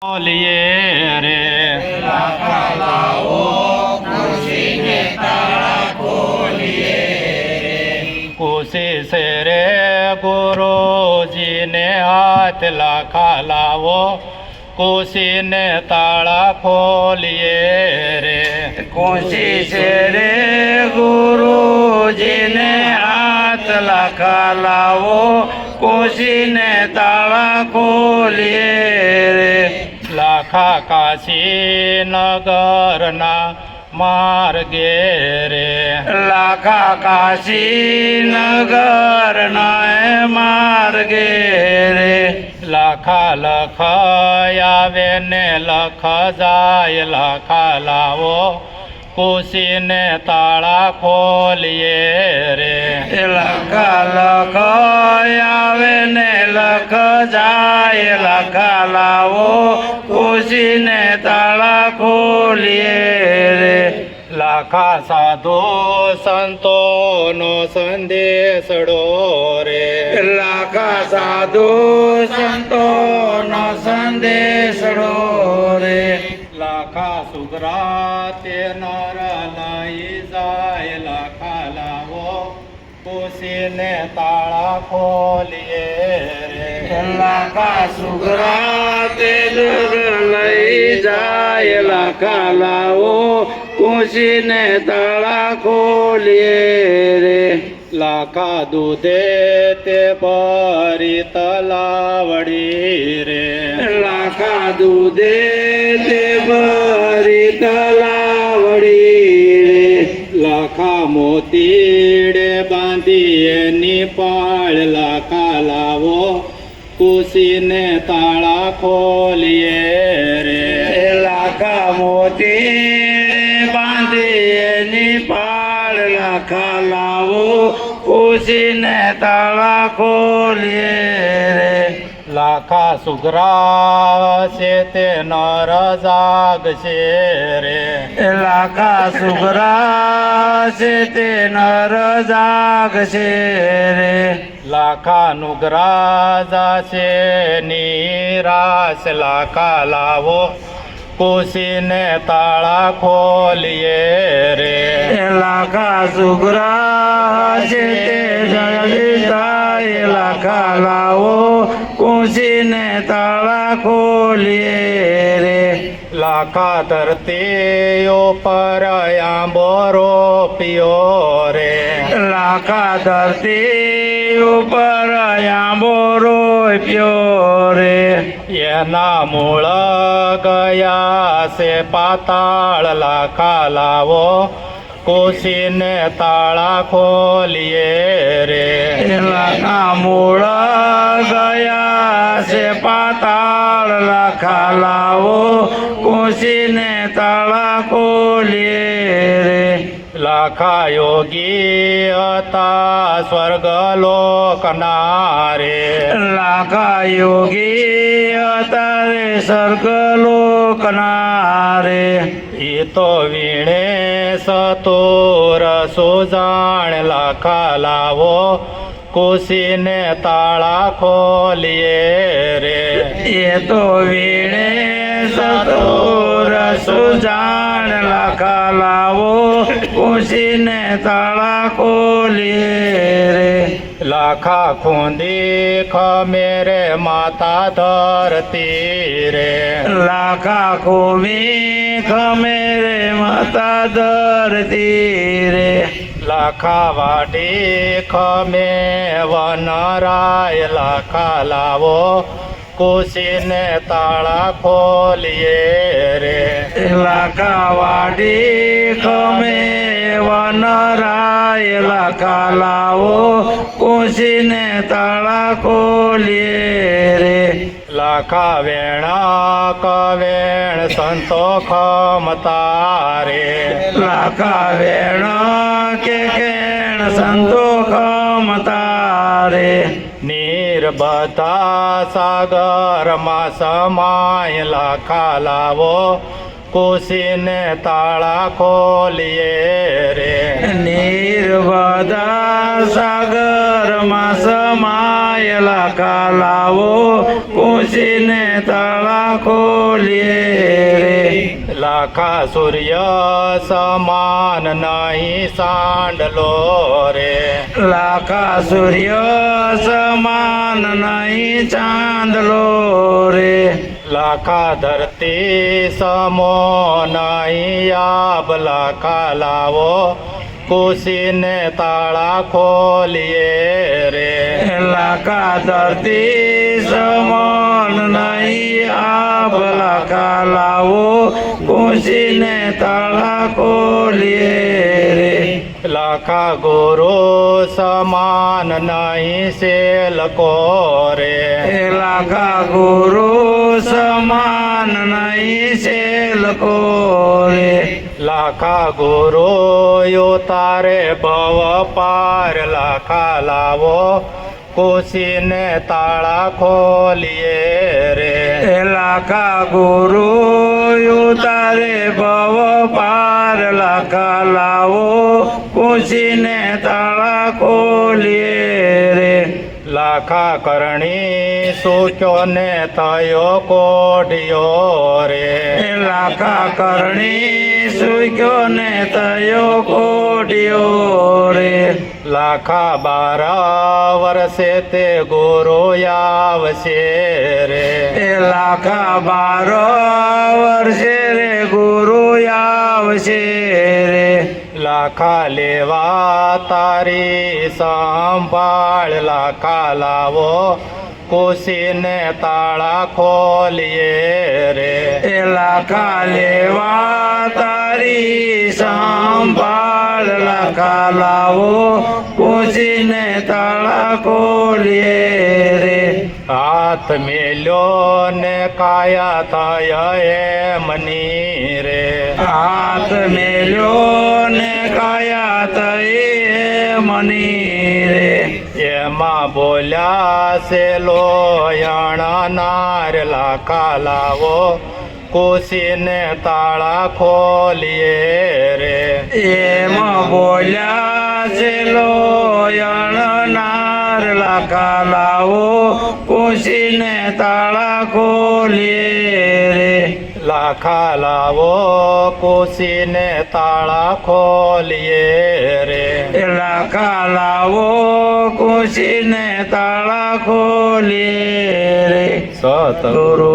બોલીએ રે કોશિશ રે ગુરુજીને હાથ લાખા લાવો કોશીને તાળા ખોલીએ રે કોશિશ રે ગુરુજીને હાથ લાખા લાવો કોશીને તાળા ખોલીએ રે લાખા કાશી નગરના માર્ગે રે લાખા કાશી નગરના માર્ગે રે લાખા લખ આવે ને લખ જાય લાખા લાવો કોશીને તાળા ખોલીએ રે લખા લખ આવે ને લખ જાય લખા લાવો કોશીને તાળા ખોલીએ રે લાખા સાધુ સંતોનો સંદેશડો રે લાખા સાધુ સંતોનો સંદેશડો રે લાખા સુગરા તે નર લઈ જાય લાખા લાવો કોશીને તાળા ખોલીએ રે લાખા સુગરા તે લઈ જાય લાખા લાવો કોશીને તાળા ખોલીએ રે લાખા દૂધે તે ભરી તલાવડી રે લાખા દૂધે તે ભરી તલાવડી રે લાખા મોતીડે બાંધી એની પાળ લાખા લાવો કોશીને તાળા ખોલીએ રે લાખા મોતી બાંધી એની પાળ લાખા લાવો કોશીને તાળા ખોલીએ રે લાખા સુગરા છે તે નર જાગશે રે લાખા સુગરા છે તે નર જાગશે રે લાખા નુગરા જાશે નિરાશ લાખા લાવો કોશીને તાળા ખોલીએ રે લાખા સુગરા છે તે જય લાખા લાવો કોશીને તાળા ખોલીએ રે લાખા ધરતીઓ પર આંબો રોપ્યો રે લાખા ધરતી ઉપર આંબો રોપ્યો રે એના મૂળ ગયા છે પાતાળ લાખા લાવો કોશીને તાળા ખોલીએ રે લાખા મૂળ ગયા છે પાતાળ લાખા લાવો કોશીને તાળા ખોલીએ રે લાખા યોગી હતા સ્વર્ગ લોકના રે લાખા યોગી અતારે સ્વર્ગ લોકના રે એ તો વીણે સતુર સુજાણ લાખા લાવો કોશીને તાળા ખોલીએ રે એ તો વીણે સતોર સુજાણ લાખા લાવો કોશીને તાળા ખોલીએ રે લાખા ખૂંદી ખમેરે માતા ધરતી રે લાખા ખોમી ખમે રે માતા ધરતી રે લાખા વાટી ખમે વનરાય લાખા લાવો કોશીને તાળા ખોલીએ રે લાખા વાડી ખમે વનરાય લાખા લાવો કોશીને તાળા ખોલીએ રે લાખા વેણા કવેણ સંતો ખમતા રે લાખા વેણ કે કેણ સંતો ખમતા રે નિર્બધા સાગરમાં સમાય લાખા લાવો કુશીને તાળા ખોલીએ રે નિર્વદા સાગરમાં સમાયેલા કાલાવો કુશીને તાળા ખોલીએ રે લાખા સૂર્ય સમાન નહીં સાંડલો રે લાખા સૂર્ય સમાન નહીં ચાંદલો રે લાખા ધરતી સમો નહીં આબ લાખા લાવો કુશીને તાળા ખોલીએ રે લાખા ધરતી સમન નહીં આપ લાખા લાવો કુશીને તાળા ખોલીએ રે લાખા ગુરુ સમાન નહીં સેલકો રે લાખા ગુરુ સમાન નહીં સેલકો રે લાખા ગુરુ તારે ભવ પાર લાખા લાવો કુશીને તાળા ખોલીએ રે લાખા ગુરુ તારે ભવ પાર લાખા લાવો કુશીને તાળા ખોલીએ રે લાખા કરણી સૂક્યો ને થયો કોઢિયો રે લાખા કરણી સુખ્યો ને તયો કોઢિયો રે લાખા 12 વર્ષે તે ગુરુ આવશે રે લાખા 12 વર્ષે રે ગુરુ આવશે રે લાખા લેવા તારી સંભાળ લાખા લાવો કુશીને તાળા ખોલીએ રે લાખા લેવા તારી સંભાળ લાખા લાવો કુશીને તાળા ખોલીએ રે હાથ મેલ્યો ને કાયા થયા એમની રે હાથ મેલ્યો ને કાયા થઈ મની રે એમાં બોલ્યા છે લોયણ નાર લાખા લાવો કુશીને તાળા ખોલીએ રે એમાં બોલ્યા છે લોયણ નાર લાખા લાવો કુશીને તાળા ખોલીએ રે લાખા લાવો કુશીને તાળા ખોલીએ રે લાખા લાવો કુશીને તાળા ખોલીએ રે સતગુરુ ગુરુ